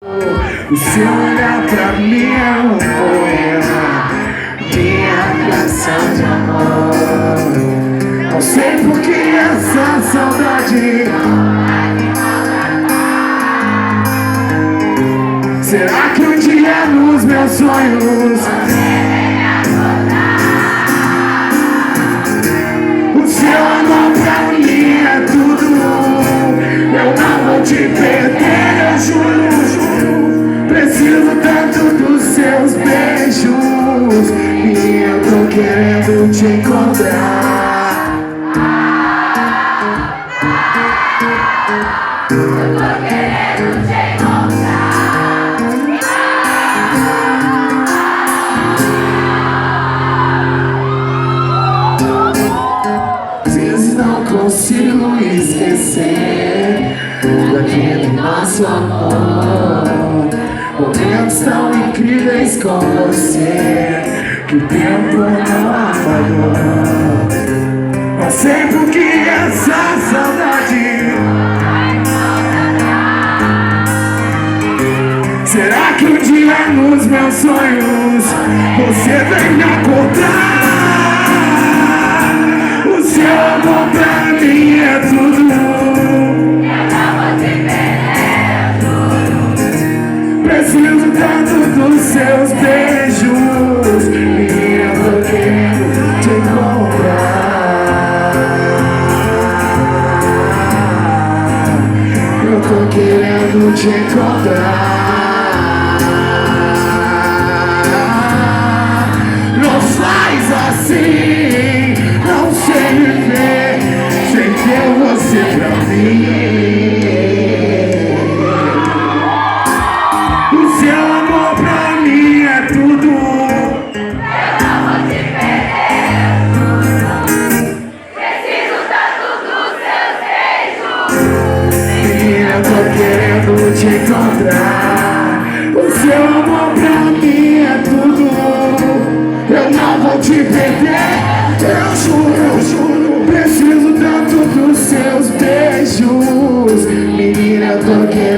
O seu olhar pra mim é um poema, minha canção de amor. Não sei por que essa saudade. Será que um dia nos meus sonhos o seu amor pra mim é tudo? Eu não vou te perder, eu juro. Preciso tanto dos seus beijos e eu tô querendo te encontrar. Eu tô querendo te encontrar. Às vezes não consigo esquecer daquele nosso amor. Momentos tão incríveis com você que o tempo não apagou. Não sei por que essa saudade. Será que um dia nos meus sonhos você vem me acordar? O seu amor pra mim é tudo. Preciso tanto dos seus beijos e eu tô querendo te encontrar. Eu tô querendo te encontrar. Não faz assim, não sei viver sem ter você pra mim. Te encontrar. O seu amor pra mim é tudo. Eu não vou te perder, eu juro. Preciso tanto dos seus beijos. Menina, eu tô querendo